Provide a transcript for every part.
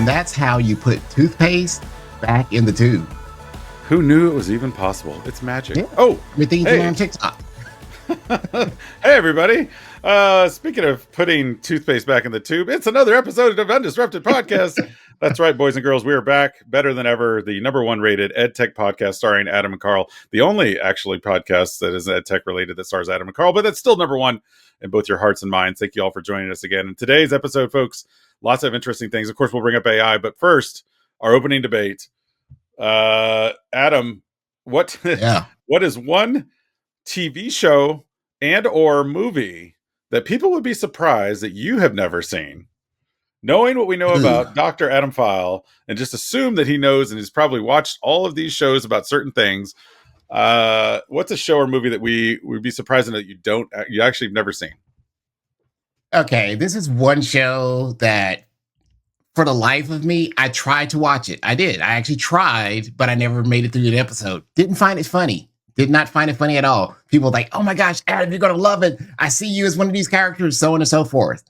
And that's how you put toothpaste back in the tube. Who knew it was even possible? It's magic. Yeah. Oh, Everything hey. on TikTok. Hey, everybody. Speaking of putting toothpaste back in the tube, it's another episode of UnDisrupted Podcast. That's right, boys and girls. We are back better than ever. The #1 rated EdTech podcast starring Adam and Carl. The only actually podcast that is EdTech related that stars Adam and Carl, but that's still #1 in both your hearts and minds. Thank you all for joining us again. In today's episode, folks, lots of interesting things. Of course, we'll bring up AI, but first, our opening debate. Adam, what is one TV show and or movie that people would be surprised that you have never seen? Knowing what we know about Dr. Adam File, and just assume that he knows and he's probably watched all of these shows about certain things. What's a show or movie that we would be surprised that you actually have never seen? Okay, this is one show that for the life of me, I tried to watch it. I did. I actually tried, but I never made it through an episode. Didn't find it funny. Did not find it funny at all. People were like, oh my gosh, Adam, you're going to love it. I see you as one of these characters, so on and so forth.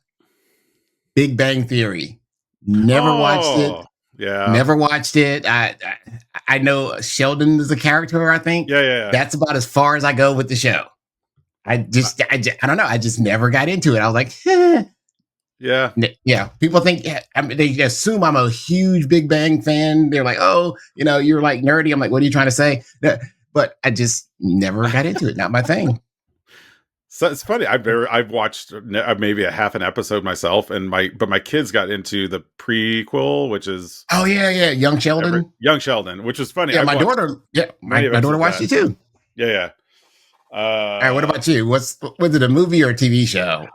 Big Bang Theory. Never watched it. Yeah. Never watched it. I know Sheldon is a character, I think. Yeah. That's about as far as I go with the show. I don't know. I just never got into it. I was like, Yeah. Yeah. People think, they assume I'm a huge Big Bang fan. They're like, oh, you're like nerdy. I'm like, what are you trying to say? But I just never got into it. Not my thing. So it's funny. I've watched maybe a half an episode myself, but my kids got into the prequel, which is Young Sheldon. Which was funny. Yeah, my daughter watched it too. Yeah. All right, what about you? Was it a movie or a TV show?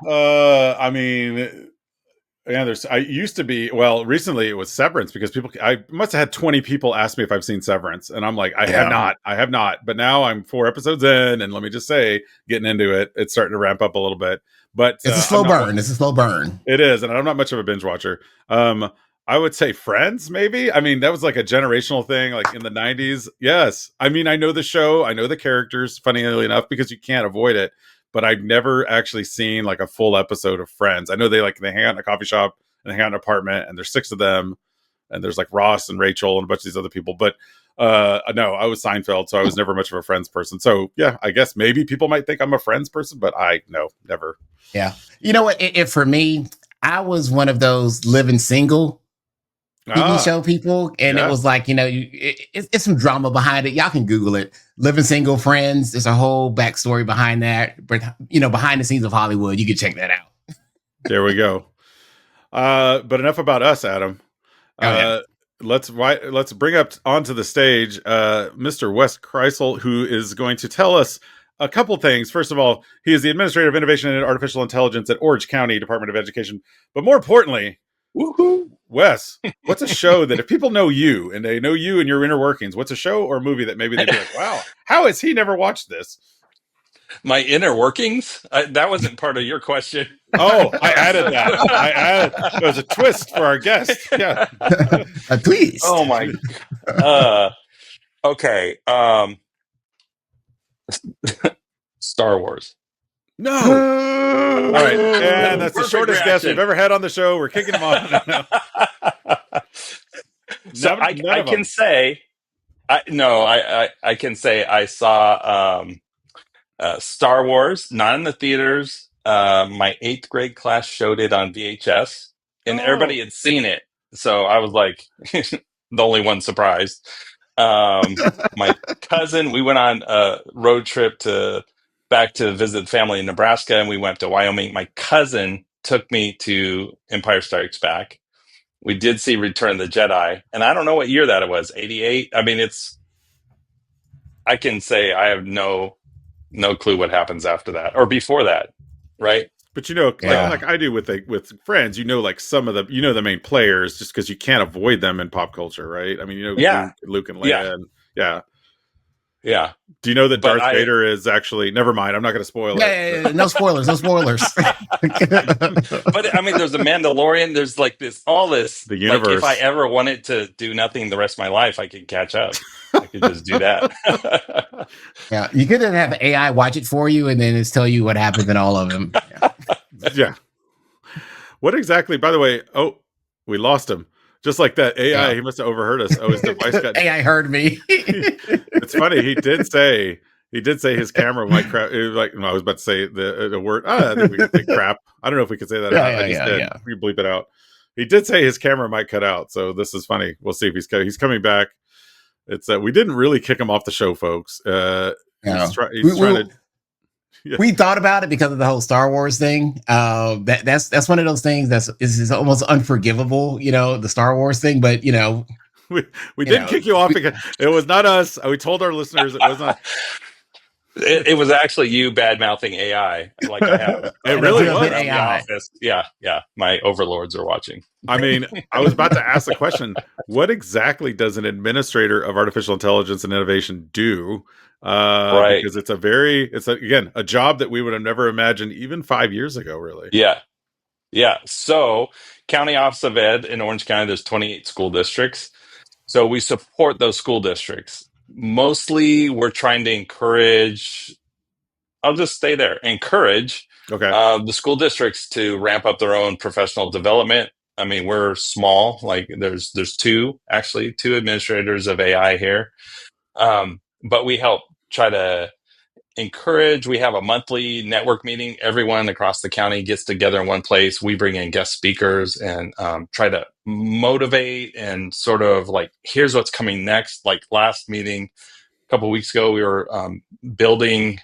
Recently it was Severance, because I must have had 20 people ask me if I've seen Severance, and I'm like, I have not, but now I'm 4 episodes in, and let me just say, getting into it, it's starting to ramp up a little bit, but it's a slow burn. It is, and I'm not much of a binge watcher. I would say Friends, maybe. I mean, that was like a generational thing, like in the 90s. Yes. I mean, I know the show, I know the characters, funnily enough, because you can't avoid it. But I've never actually seen like a full episode of Friends. I know they hang out in a coffee shop and they hang out in an apartment, and there's 6 of them, and there's like Ross and Rachel and a bunch of these other people. But no, I was Seinfeld, so I was never much of a Friends person. So yeah, I guess maybe people might think I'm a Friends person, but never. Yeah. You know what? For me, I was one of those living single TV show people, and it was like, it's some drama behind it. Y'all can Google it. Living Single, Friends. There's a whole backstory behind that, but behind the scenes of Hollywood, you can check that out. There we go. But enough about us, Adam. Let's bring up onto the stage Mr. Wes Kriesel, who is going to tell us a couple things. First of all, he is the Administrator of Innovation and Artificial Intelligence at Orange County Department of Education. But more importantly, woohoo! Wes, what's a show that if people know you and they know you and your inner workings, what's a show or movie that maybe they'd be like, wow, how has he never watched this? My inner workings? That wasn't part of your question. Oh, I added that. It was a twist for our guest. Yeah. A twist. Oh my. Okay. Star Wars. No. All right. And that's the shortest guest we've ever had on the show. We're kicking him off. So I can say, I can say I saw Star Wars, not in the theaters. My 8th grade class showed it on VHS, and everybody had seen it. So I was like the only one surprised. My cousin, we went on a road trip back to visit family in Nebraska, and we went to Wyoming. My cousin took me to Empire Strikes Back. We did see Return of the Jedi, and I don't know what year that it was, 88. I mean, I can say I have no clue what happens after that or before that, right? But like I do with Friends, like some of the main players, just because you can't avoid them in pop culture, right? I mean, Luke and Leia, Yeah. Do you know that Darth Vader is actually? Never mind. I'm not going to spoil it. Yeah. No spoilers. But I mean, there's a Mandalorian. There's like all this. The universe. Like, if I ever wanted to do nothing the rest of my life, I could catch up. I could just do that. Yeah, you could have AI watch it for you and then just tell you what happens in all of them. Yeah. What exactly? By the way, we lost him. Just like that AI, Yeah. he must have overheard us. Oh, his device got AI heard me. It's funny. He did say his camera might crap. Like, no, I was about to say the word. I think we could say crap. I don't know if we could say that or not. I just did. We bleep it out. He did say his camera might cut out. So this is funny. We'll see if he's coming back. It's we didn't really kick him off the show, folks. He's trying to. Yeah. We thought about it because of the whole Star Wars thing. That's one of those things is almost unforgivable, the Star Wars thing. But we didn't kick you off because it was not us. We told our listeners it was not. It was actually you bad mouthing AI, like I have. It really was AI. Yeah. My overlords are watching. I mean, I was about to ask the question: what exactly does an administrator of artificial intelligence and innovation do? Right. Because it's a job that we would have never imagined even 5 years ago, really. Yeah. So, County Office of Ed in Orange County, there's 28 school districts. So we support those school districts. Mostly, we're trying to encourage. I'll just stay there. Encourage the school districts to ramp up their own professional development. I mean, we're small. Like there's two administrators of AI here, but we help try to encourage. We have a monthly network meeting. Everyone across the county gets together in one place. We bring in guest speakers and try to motivate and sort of like, here's what's coming next. Like last meeting a couple of weeks ago, we were building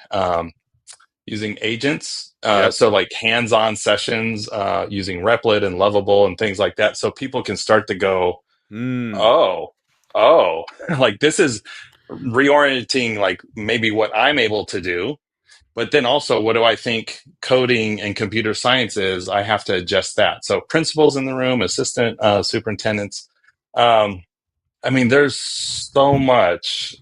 using agents. So like hands-on sessions using Replit and Lovable and things like that. So people can start to go, oh, like this is reorienting like maybe what I'm able to do. But then also, what do I think coding and computer science is? I have to adjust that. So principals in the room, assistant superintendents. I mean, there's so much.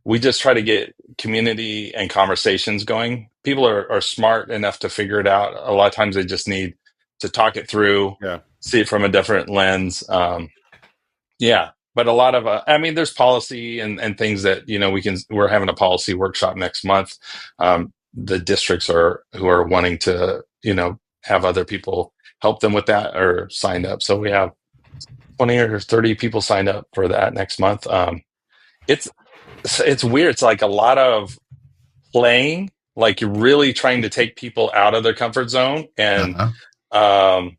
We just try to get community and conversations going. People are smart enough to figure it out. A lot of times they just need to talk it through, see it from a different lens. But a lot of, there's policy and things that, we're having a policy workshop next month. The districts who are wanting to, have other people help them with that or signed up. So we have 20 or 30 people signed up for that next month. It's weird. It's like a lot of playing, like you're really trying to take people out of their comfort zone. And, and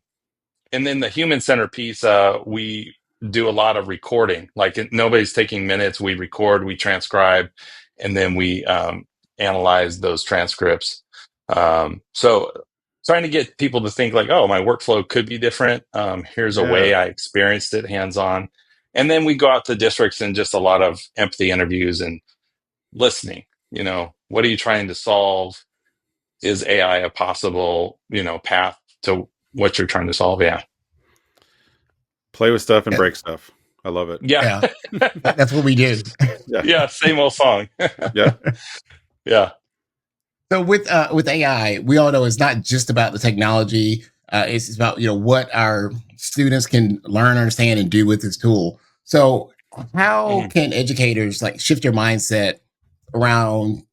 then the human center piece, we do a lot of recording. Like nobody's taking minutes. We record, we transcribe, and then we analyze those transcripts. So trying to get people to think like, oh, my workflow could be different. Here's a way I experienced it hands-on. And then we go out to districts and just a lot of empathy interviews and listening. What are you trying to solve? Is AI a possible, path to what you're trying to solve? Yeah. Play with stuff and break stuff. I love it. Yeah. That's what we do. Yeah. Same old song. Yeah. So with AI, we all know it's not just about the technology. It's about, what our students can learn, understand, and do with this tool. So how can educators like shift their mindset around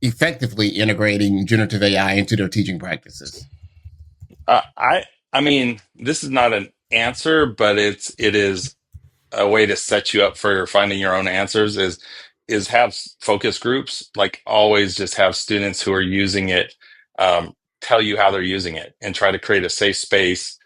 effectively integrating generative AI into their teaching practices? I mean, this is not an answer, but it is a way to set you up for finding your own answers is have focus groups, like always just have students who are using it, tell you how they're using it and try to create a safe space.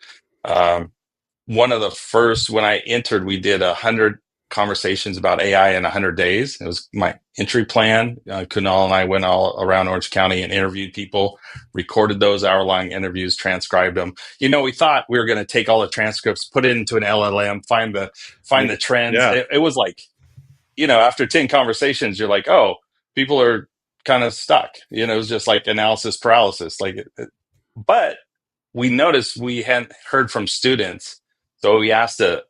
One of the first, when I entered, we did 100 conversations about AI in 100 days. It was my entry plan. Kunal and I went all around Orange County and interviewed people, recorded those hour-long interviews, transcribed them. We thought we were going to take all the transcripts, put it into an LLM, find the trends. Yeah. It was like, after 10 conversations, you're like, oh, people are kind of stuck. It was just like analysis paralysis. But we noticed we hadn't heard from students. So we asked a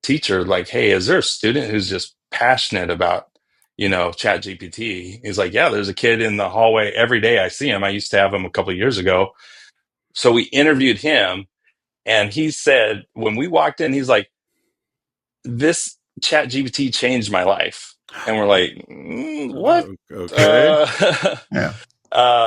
teacher, like, hey, is there a student who's just passionate about, Chat GPT? He's like, yeah, there's a kid in the hallway every day. I see him. I used to have him a couple of years ago. So we interviewed him and he said, when we walked in, he's like, this Chat GPT changed my life. And we're like, what? Okay.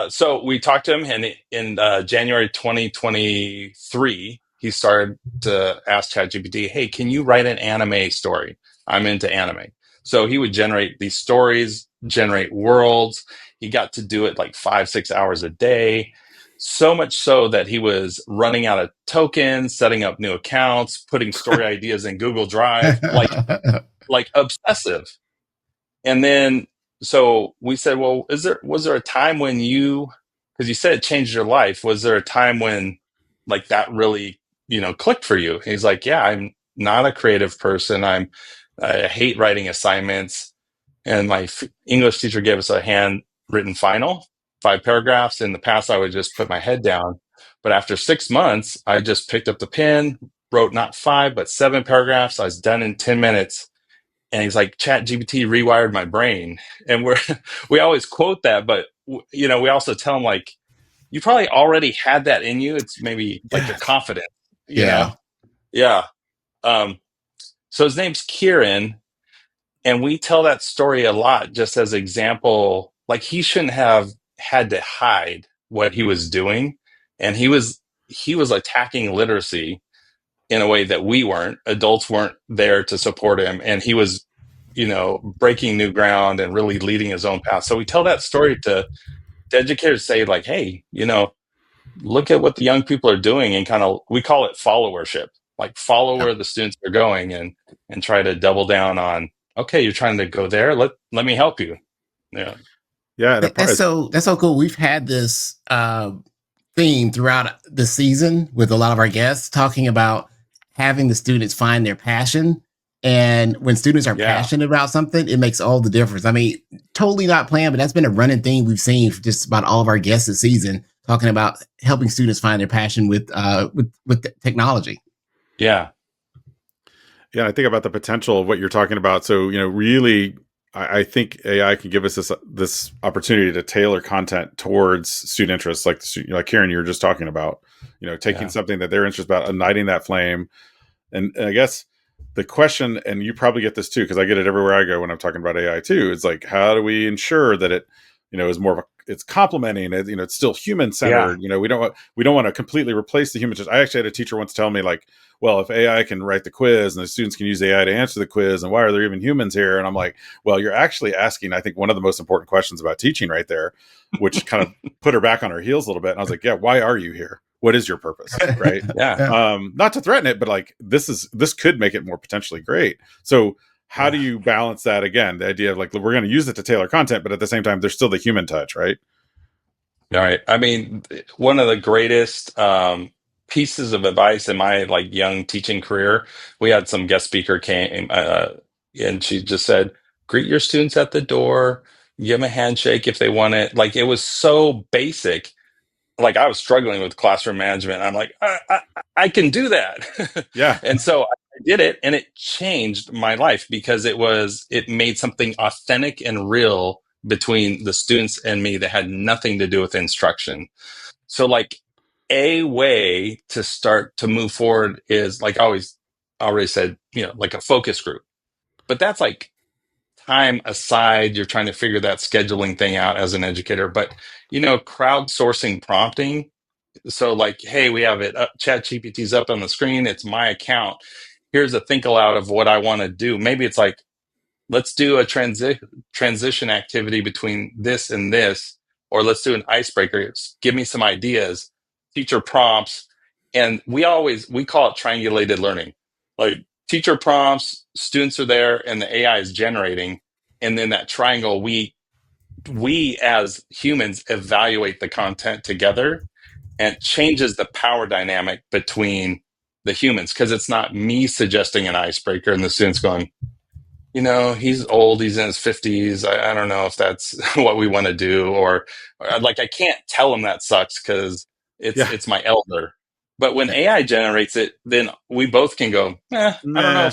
So we talked to him and in January 2023, he started to ask ChatGPT, hey, can you write an anime story? I'm into anime. So he would generate these stories, generate worlds. He got to do it like 5-6 hours a day. So much so that he was running out of tokens, setting up new accounts, putting story ideas in Google Drive, like obsessive. And then, so we said, well, was there a time when because you said it changed your life. Was there a time when like that really, clicked for you? And he's like, yeah, I'm not a creative person. I hate writing assignments. And my English teacher gave us a handwritten final, 5 paragraphs. In the past, I would just put my head down. But after 6 months, I just picked up the pen, wrote not 5, but 7 paragraphs. I was done in 10 minutes. And he's like, ChatGPT rewired my brain. And we always quote that, but we also tell him like, you probably already had that in you. It's maybe like you're confident, know? Yeah. So his name's Kieran, and we tell that story a lot just as example. Like, he shouldn't have had to hide what he was doing. And he was attacking literacy in a way that we weren't. Adults weren't there to support him. And he was, breaking new ground and really leading his own path. So we tell that story to educators, say like, hey, look at what the young people are doing, and kind of, we call it followership, like follow where the students are going and try to double down on, okay, you're trying to go there. Let me help you. Yeah. Yeah. That's so cool. We've had this theme throughout the season with a lot of our guests talking about having the students find their passion. And when students are passionate about something, it makes all the difference. I mean, totally not planned, but that's been a running theme we've seen for just about all of our guests this season, talking about helping students find their passion with technology. Yeah. Yeah. I think about the potential of what you're talking about. So, really, I think AI can give us this opportunity to tailor content towards student interests, like Kieran, you were just talking about, taking something that they're interested about, igniting that flame. And I guess the question, and you probably get this too, because I get it everywhere I go when I'm talking about AI too, is like, how do we ensure that it, is more of it's complementing it, it's still human centered. We don't want to completely replace the human. I actually had a teacher once tell me like, well, if AI can write the quiz and the students can use AI to answer the quiz, and why are there even humans here? And I'm like, well, you're actually asking, I think, one of the most important questions about teaching right there, which kind of put her back on her heels a little bit. And I was like, yeah, why are you here? What is your purpose? Right. Not to threaten it, but like, this could make it more potentially great. So how do you balance that again? The idea of like, we're going to use it to tailor content, but at the same time, there's still the human touch, right? All right. I mean, one of the greatest pieces of advice in my like young teaching career, we had some guest speaker came and she just said, greet your students at the door, give them a handshake if they want it. Like, it was so basic. Like, I was struggling with classroom management. I'm like, I can do that. Yeah. And so I did it, and it changed my life because it made something authentic and real between the students and me that had nothing to do with instruction. So like, a way to start to move forward is, like I already said, like a focus group. But that's like time aside, you're trying to figure that scheduling thing out as an educator. But, crowdsourcing prompting. So like, hey, we have it up, ChatGPT's up on the screen. It's my account. Here's a think aloud of what I want to do. Maybe it's like, let's do a transition activity between this and this, or let's do an icebreaker. Give me some ideas, teacher prompts. And we call it triangulated learning. Like, teacher prompts, students are there, and the AI is generating. And then that triangle, we as humans evaluate the content together, and it changes the power dynamic between the humans, because it's not me suggesting an icebreaker and the students going, he's old, he's in his 50s. I don't know if that's what we want to do, or like, I can't tell him that sucks because it's my elder. But when AI generates it, then we both can go, I don't know.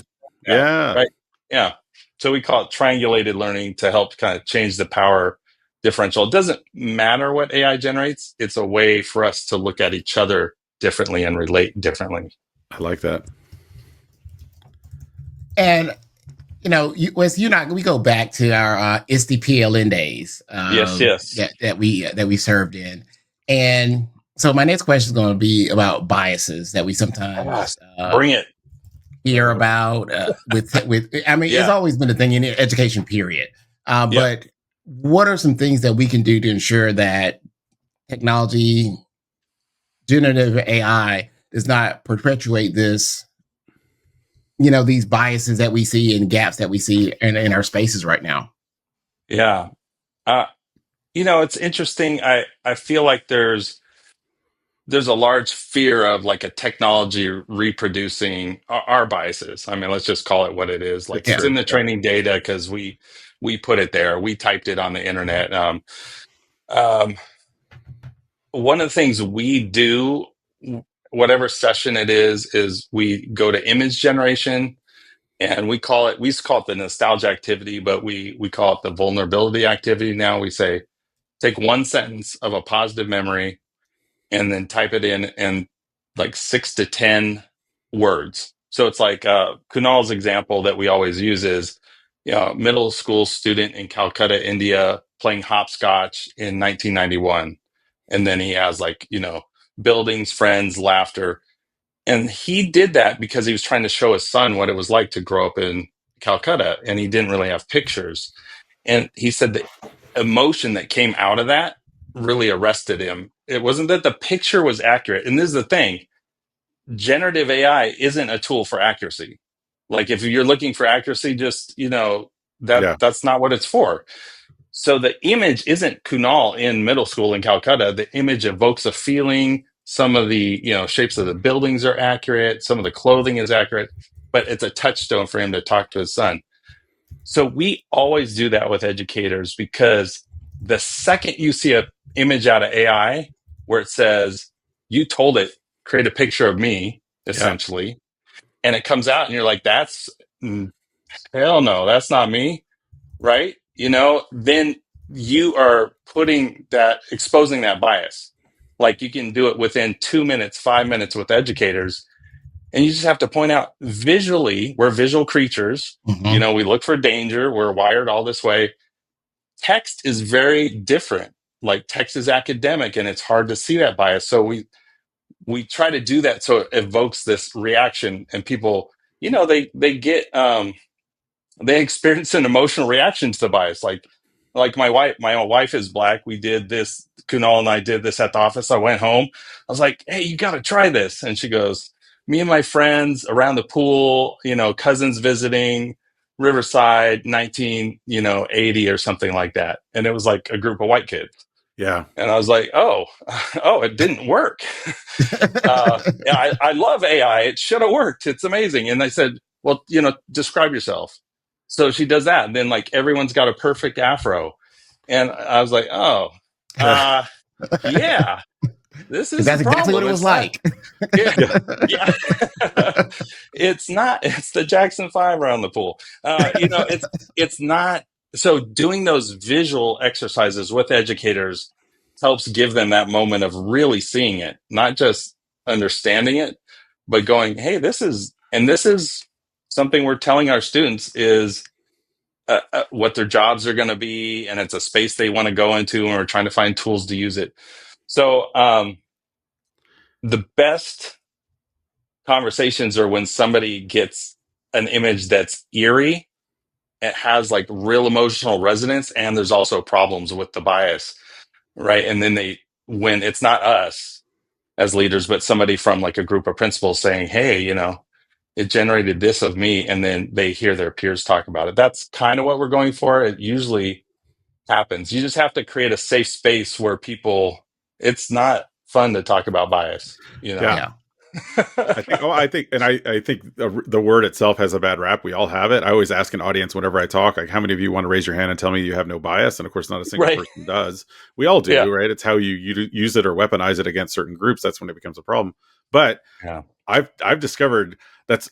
Yeah. Right. Yeah. So we call it triangulated learning to help kind of change the power differential. It doesn't matter what AI generates. It's a way for us to look at each other differently and relate differently. I like that. And Wes, you and I, we go back to our ISTE PLN days. Yes. That we served in, and So my next question is going to be about biases that we sometimes bring it hear about with. I mean, it's always been a thing in education, period. But what are some things that we can do to ensure that technology, generative AI, does not perpetuate this? These biases that we see and gaps that we see in our spaces right now. Yeah. It's interesting. I feel like there's a large fear of like a technology reproducing our biases. I mean, let's just call it what it is. Like it's in the training data because we put it there. We typed it on the internet. One of the things we do, whatever session it is we go to image generation, and we used to call it the nostalgia activity, but we call it the vulnerability activity. Now we say, take one sentence of a positive memory and then type it in like 6 to 10 words. So it's like Kunal's example that we always use is, middle school student in Calcutta, India, playing hopscotch in 1991. And then he has buildings, friends, laughter. And he did that because he was trying to show his son what it was like to grow up in Calcutta. And he didn't really have pictures. And he said the emotion that came out of that really arrested him. It wasn't that the picture was accurate. And this is the thing. Generative AI isn't a tool for accuracy. Like if you're looking for accuracy, just, that's not what it's for. So the image isn't Kunal in middle school in Calcutta. The image evokes a feeling. Some of the, shapes of the buildings are accurate. Some of the clothing is accurate, but it's a touchstone for him to talk to his son. So we always do that with educators, because the second you see an image out of AI where it says, you told it, create a picture of me, essentially, and it comes out and you're like, hell no, that's not me, right? Then you are exposing that bias. Like you can do it within 2 minutes, 5 minutes with educators. And you just have to point out visually, we're visual creatures. Mm-hmm. We look for danger. We're wired all this way. Text is very different. Like text is academic and it's hard to see that bias. So we try to do that so it evokes this reaction, and people, they get they experience an emotional reaction to the bias. Like my wife is Black. We did this, Kunal and I did this at the office. I went home. I was like, hey, you got to try this. And she goes, me and my friends around the pool, cousins visiting Riverside, 1980 or something like that. And it was like a group of white kids. Yeah. And I was like, oh, it didn't work. I love AI. It should have worked. It's amazing. And I said, well, describe yourself. So she does that. And then like everyone's got a perfect afro. And I was like, oh, yeah, this is that's exactly what it was like. Yeah. It's the Jackson 5 around the pool. It's not. So doing those visual exercises with educators helps give them that moment of really seeing it, not just understanding it, but going, hey, this is something we're telling our students is what their jobs are going to be. And it's a space they want to go into, and we're trying to find tools to use it. So the best conversations are when somebody gets an image that's eerie. It has like real emotional resonance, and there's also problems with the bias, right? And then when it's not us as leaders, but somebody from like a group of principals saying, hey, it generated this of me, and then they hear their peers talk about it. That's kind of what we're going for. It usually happens. You just have to create a safe space where it's not fun to talk about bias, Yeah. I think the word itself has a bad rap. We all have it. I always ask an audience whenever I talk, like, how many of you want to raise your hand and tell me you have no bias? And of course, not a single person does. We all do, right? It's how you use it or weaponize it against certain groups. That's when it becomes a problem. But I've discovered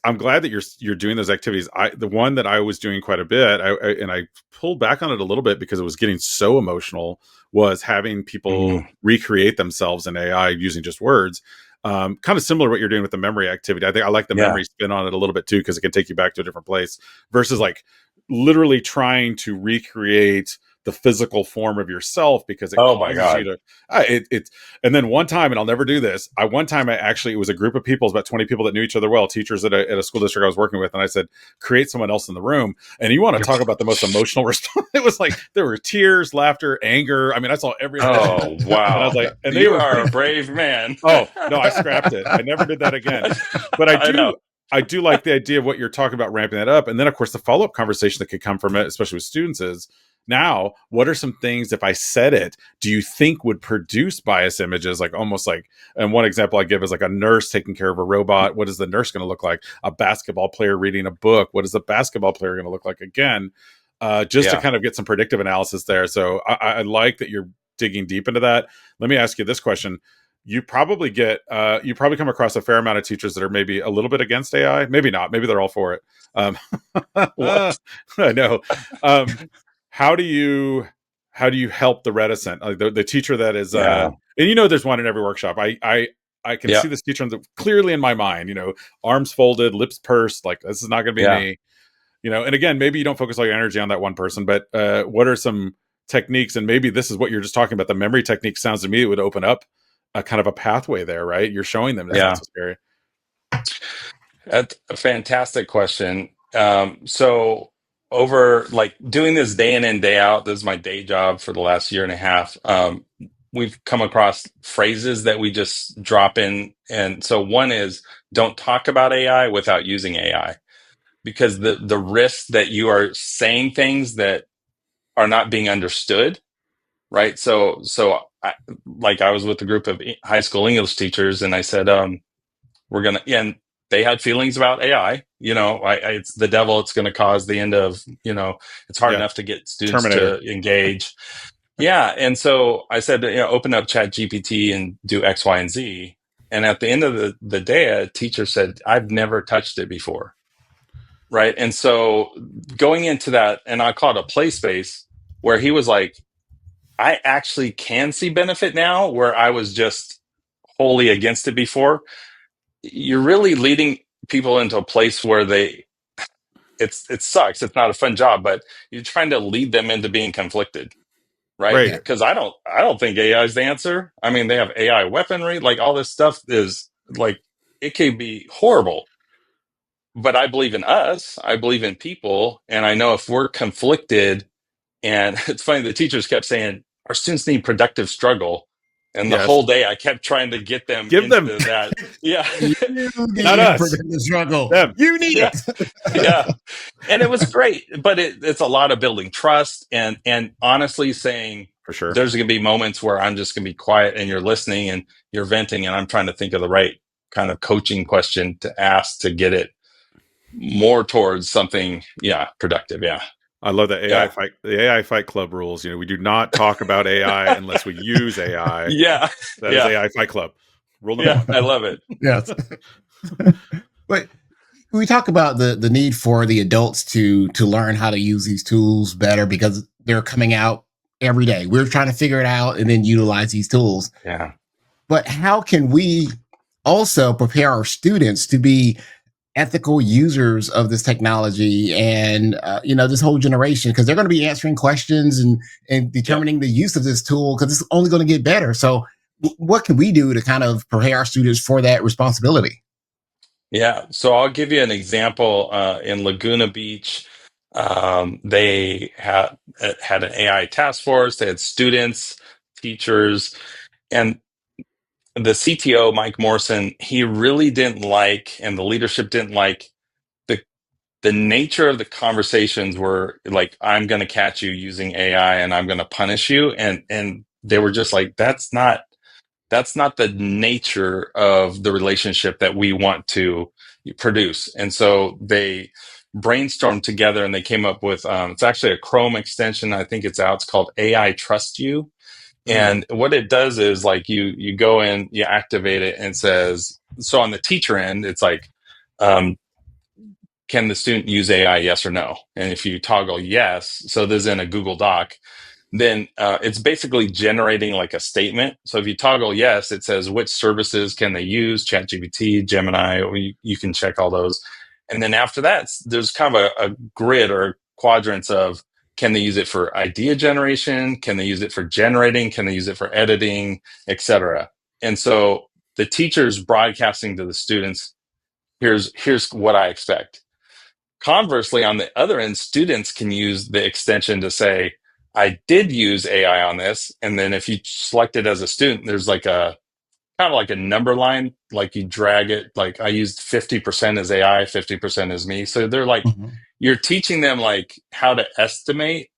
I'm glad that you're doing those activities. The one that I was doing quite a bit, I pulled back on it a little bit because it was getting so emotional, was having people recreate themselves in AI using just words. Kind of similar to what you're doing with the memory activity. I think I like the memory spin on it a little bit too, because it can take you back to a different place versus like literally trying to recreate the physical form of yourself because it causes you to and then one time, and I'll never do this, it was a group of people, it was about 20 people that knew each other well, teachers at a school district I was working with, and I said, create someone else in the room. And you want to talk about the most emotional response. It was like there were tears, laughter, anger. I mean, I saw everything. Oh, wow. And I was like, and you are a brave man. Oh, no, I scrapped it. I never did that again. But I do like the idea of what you're talking about, ramping that up. And then, of course, the follow-up conversation that could come from it, especially with students, is now, what are some things, if I said it, do you think would produce bias images? Like almost like, and one example I give is like a nurse taking care of a robot. What is the nurse going to look like? A basketball player reading a book. What is the basketball player going to look like? Again, to kind of get some predictive analysis there. So I like that you're digging deep into that. Let me ask you this question. You probably come across a fair amount of teachers that are maybe a little bit against AI. Maybe not. Maybe they're all for it. I know. How do you help the reticent, the teacher that is, and there's one in every workshop. I can see this teacher clearly in my mind, arms folded, lips pursed, like this is not going to be me, and again, maybe you don't focus all your energy on that one person, but what are some techniques? And maybe this is what you're just talking about. The memory technique sounds to me, it would open up a kind of a pathway there, right? You're showing them that's not so scary. That's a fantastic question. So over like doing this day in and day out, this is my day job for the last year and a half. We've come across phrases that we just drop in. And so one is, don't talk about AI without using AI, because the risk that you are saying things that are not being understood. Right. So I was with a group of high school English teachers, and I said, and they had feelings about AI. It's the devil. It's going to cause the end of, it's hard enough to get students to engage. Yeah. And so I said, open up Chat GPT and do X, Y, and Z. And at the end of the day, a teacher said, I've never touched it before. Right. And so going into that, and I call it a play space, where he was like, I actually can see benefit now where I was just wholly against it before. You're really leading people into a place where it sucks. It's not a fun job, but you're trying to lead them into being conflicted, right? Because I don't think AI is the answer. I mean, they have AI weaponry, like all this stuff is like, it can be horrible. But I believe in us. I believe in people. And I know if we're conflicted, and it's funny, the teachers kept saying, our students need productive struggle. And the whole day I kept trying to get them into that. Yeah. Not us. Struggle. You need it. Yeah. And it was great. But it's a lot of building trust and honestly saying, for sure, there's going to be moments where I'm just going to be quiet and you're listening and you're venting, and I'm trying to think of the right kind of coaching question to ask to get it more towards something, productive. Yeah. I love that the AI Fight Club rules. We do not talk about AI unless we use AI. That is AI Fight Club. Rule number one. I love it. Yes. But we talk about the need for the adults to learn how to use these tools better because they're coming out every day. We're trying to figure it out and then utilize these tools. Yeah. But how can we also prepare our students to be ethical users of this technology and, this whole generation, because they're going to be answering questions and determining the use of this tool because it's only going to get better. So what can we do to kind of prepare our students for that responsibility? Yeah. So I'll give you an example. In Laguna Beach, they had an AI task force. They had students, teachers, and the CTO, Mike Morrison, he really didn't like, and the leadership didn't like, the nature of the conversations were like, I'm going to catch you using AI and I'm going to punish you. And they were just like, that's not the nature of the relationship that we want to produce. And so they brainstormed together and they came up with, it's actually a Chrome extension. I think it's out. It's called AI Trust You. And what it does is like you go in, you activate it, and it says, so on the teacher end, it's like, can the student use AI, yes or no? And if you toggle yes, so this is in a Google Doc, then it's basically generating like a statement. So if you toggle yes, it says which services can they use, ChatGPT, Gemini, or you can check all those. And then after that, there's kind of a grid or quadrants of, Can they use it for idea generation? Can they use it for generating? Can they use it for editing, etc.? And so the teacher's broadcasting to the students, here's what I expect. Conversely, on the other end, students can use the extension to say, I did use AI on this. And then if you select it as a student, there's like a kind of like a number line, like you drag it. Like I used 50% as AI, 50% as me. So they're like, you're teaching them like how to estimate.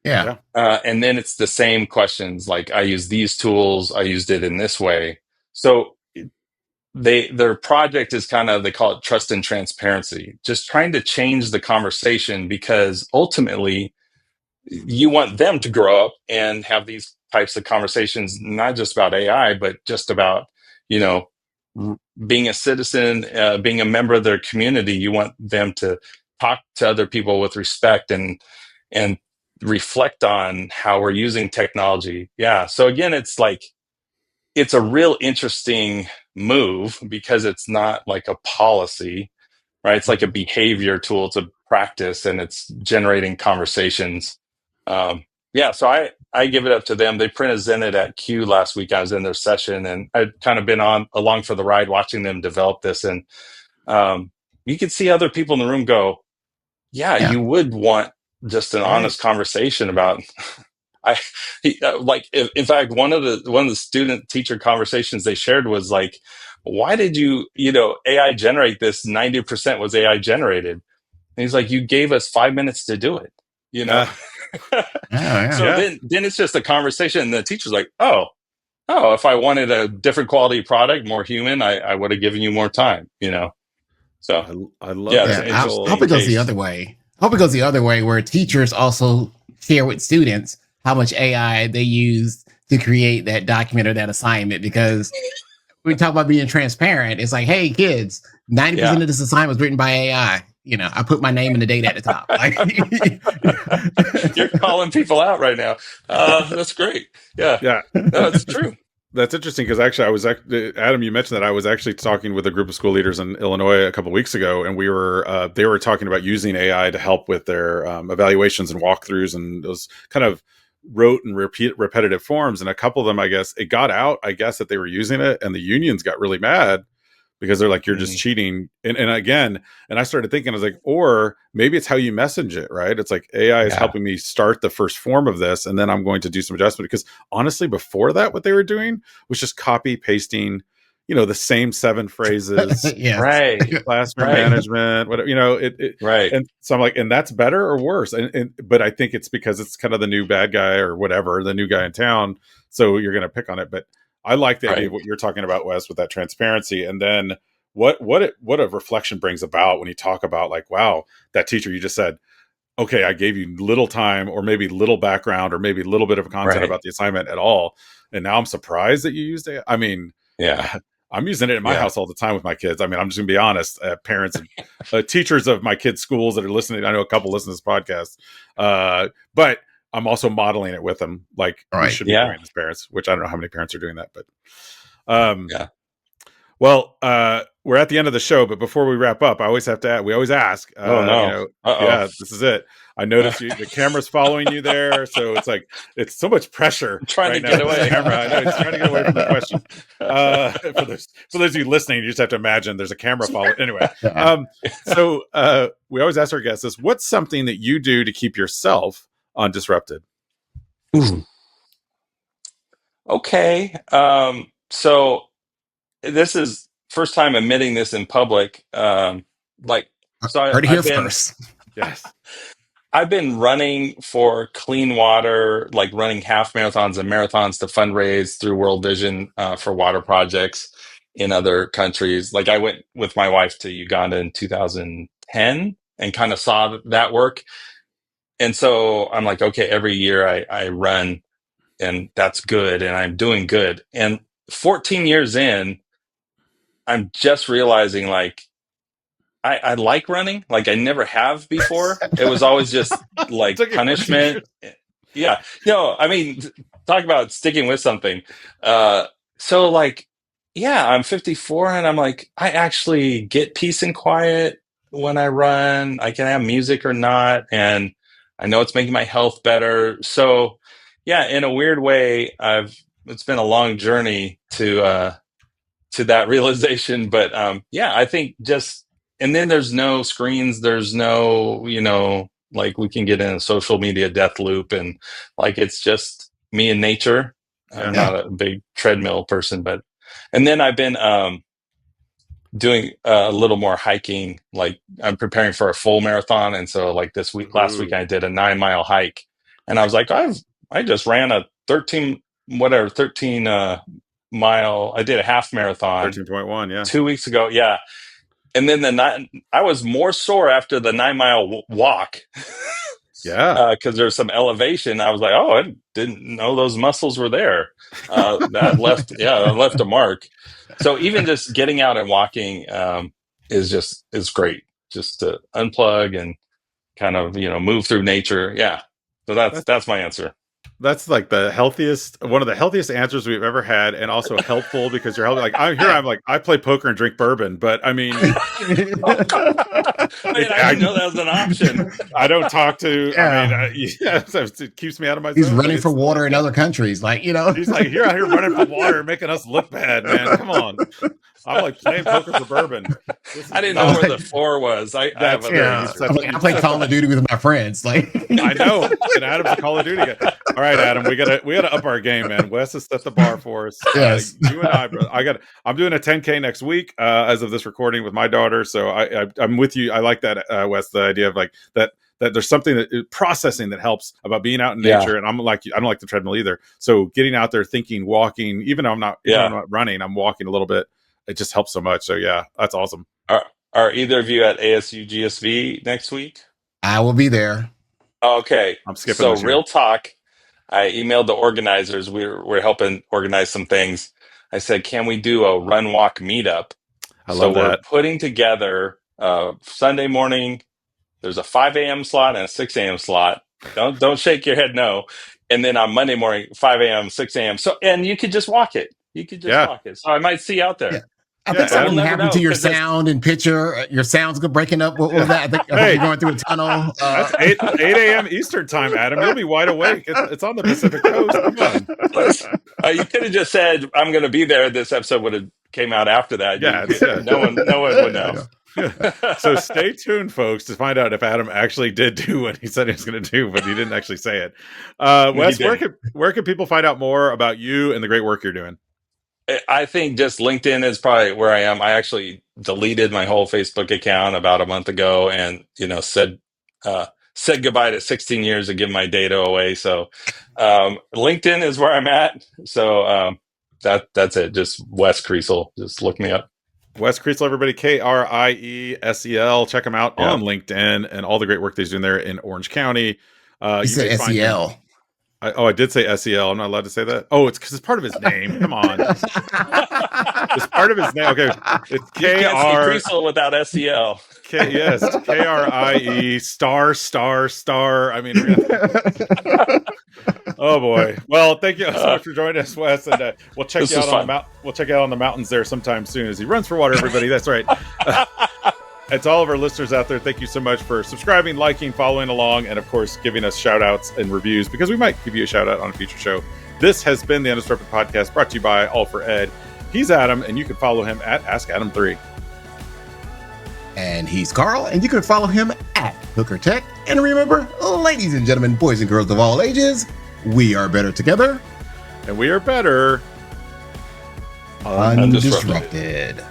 Yeah. And then it's the same questions. Like I use these tools. I used it in this way. So their project is kind of, they call it trust and transparency, just trying to change the conversation, because ultimately you want them to grow up and have these types of conversations, not just about AI, but just about, being a citizen, being a member of their community. You want them to talk to other people with respect and reflect on how we're using technology. Yeah. So again, it's like, it's a real interesting move because it's not like a policy, right? It's like a behavior tool. It's a practice, and it's generating conversations. So I give it up to them. They presented at Q last week. I was in their session, and I'd kind of been along for the ride, watching them develop this. And you could see other people in the room go, yeah. You would want just an honest conversation about. In fact, one of the student teacher conversations they shared was like, why did you AI generate this? 90% was AI generated. And he's like, you gave us 5 minutes to do it, So then it's just a conversation, and the teacher's like, oh, if I wanted a different quality product, more human, I would have given you more time, So I love that. I hope it goes the other way. Hope it goes the other way, where teachers also share with students how much AI they use to create that document or that assignment, because we talk about being transparent. It's like, hey, kids, 90% of this assignment was written by AI. I put my name and the date at the top. You're calling people out right now. That's great. Yeah. No, it's true. That's interesting, because actually, Adam, you mentioned that I was actually talking with a group of school leaders in Illinois a couple of weeks ago, and they were talking about using AI to help with their evaluations and walkthroughs, and those kind of rote and repetitive forms. And a couple of them, I guess, it got out, that they were using it, and the unions got really mad because they're like, you're just cheating. And I started thinking, I was like, or maybe it's how you message it, right? It's like AI is helping me start the first form of this, and then I'm going to do some adjustment. Because honestly, before that, what they were doing was just copy pasting, the same 7 phrases, right? Classroom management, whatever, right. And so I'm like, and that's better or worse? But I think it's because it's kind of the new bad guy or whatever, the new guy in town. So you're going to pick on it. But I like the idea of what you're talking about, Wes, with that transparency. And then what a reflection brings about when you talk about, like, wow, that teacher, you just said, okay, I gave you little time, or maybe little background, or maybe a little bit of content about the assignment at all. And now I'm surprised that you used it. I mean, I'm using it in my house all the time with my kids. I mean, I'm just gonna be honest, parents and teachers of my kids' schools that are listening. I know a couple listen to this podcast, but I'm also modeling it with them. Like, we should be doing as parents, which I don't know how many parents are doing that, but well, we're at the end of the show, but before we wrap up, we always ask, this is it. I noticed the camera's following you there. So it's like, it's so much pressure. I'm trying to get away. Camera. I know, it's trying to get away from the question. For those of you listening, you just have to imagine there's a camera following. Anyway. So we always ask our guests this: what's something that you do to keep yourself undisrupted? Okay. So this is first time admitting this in public. Heard it here first. Yes. I've been running for clean water, like running half marathons and marathons to fundraise through World Vision for water projects in other countries. Like, I went with my wife to Uganda in 2010 and kind of saw that work. And so I'm like, okay, every year I run, and that's good, and I'm doing good. And 14 years in, I'm just realizing, like, I like running, like I never have before. It was always just like punishment. Yeah. No, I mean, talk about sticking with something. So like, yeah, I'm 54, and I'm like, I actually get peace and quiet when I run. I can have music or not. And I know it's making my health better. So yeah, in a weird way, it's been a long journey to that realization. But yeah, I think and then there's no screens, there's no, like we can get in a social media death loop, and like it's just me and nature. I'm not a big treadmill person, and then I've been doing a little more hiking. Like I'm preparing for a full marathon, and so like last week I did a 9-mile hike, and I was like, I just ran a 13 mile. I did a half marathon, 13.1, yeah, 2 weeks ago, yeah. And then I was more sore after the 9-mile walk. Yeah, because there's some elevation. I was like, oh, I didn't know those muscles were there. That left a mark. So even just getting out and walking is great. Just to unplug and kind of move through nature. Yeah. So that's my answer. That's like one of the healthiest answers we've ever had, and also helpful because you're healthy. Like I'm like, I play poker and drink bourbon, but I mean, I didn't know that was an option. I don't talk to. Yeah. I mean, it keeps me out of my He's zone. running for water in other countries, He's like, you're out here running for water, making us look bad, man. Come on. I'm like playing poker for bourbon. I didn't know where the 4 was. I play Call of Duty with my friends. I know. And Adam's a Call of Duty guy. All right, Adam, we gotta up our game, man. Wes has set the bar for us. Yes. You and I, bro. I'm doing a 10K next week as of this recording with my daughter. So I'm with you. I like that, Wes. The idea of like that there's something processing that helps about being out in nature. And I'm like, I don't like the treadmill either. So getting out there, thinking, walking, even though I'm not running, I'm walking a little bit. It just helps so much. So yeah, that's awesome. Are either of you at ASU GSV next week? I will be there. Okay. I'm skipping. So real talk. I emailed the organizers. We're helping organize some things. I said, can we do a run walk meetup? I love that. We're putting together Sunday morning. There's a 5 a.m. slot and a 6 a.m. slot. Don't shake your head no. And then on Monday morning, 5 a.m., 6 a.m. So, and you could just walk it. Walk it. So I might see you out there. Yeah. I think something happened to your sound and picture. Your sound's breaking up. What was that? I think you're going through a tunnel. That's 8 a.m. Eastern time, Adam. You'll be wide awake. It's on the Pacific Coast. Come on. You could have just said, I'm going to be there. This episode would have came out after that. Yeah. No one would know. So stay tuned, folks, to find out if Adam actually did do what he said he was going to do, but he didn't actually say it. Wes, where can people find out more about you and the great work you're doing? I think just LinkedIn is probably where I am. I actually deleted my whole Facebook account about a month ago, and said goodbye to 16 years and give my data away. So LinkedIn is where I'm at. So that's it. Just Wes Kriesel. Just look me up. Wes Kriesel, everybody. Kriesel. Check him out on LinkedIn and all the great work that he's doing there in Orange County. You said SEL. I did say SEL. I'm not allowed to say that. Oh, it's because it's part of his name. Come on. It's part of his name. Okay. It's K-R. Kriesel without SEL. Yes. K-R-I-E *****. I mean, oh boy. Well, thank you so much for joining us, Wes. And we'll check you out we'll check you out on the mountains there sometime soon as he runs for water, everybody. That's right. And to all of our listeners out there, thank you so much for subscribing, liking, following along, and of course, giving us shout outs and reviews, because we might give you a shout out on a future show. This has been the UnDisrupted Podcast, brought to you by All for Ed. He's Adam, and you can follow him at AskAdam3. And he's Carl, and you can follow him at Hooker Tech. And remember, ladies and gentlemen, boys and girls of all ages, we are better together. And we are better UnDisrupted.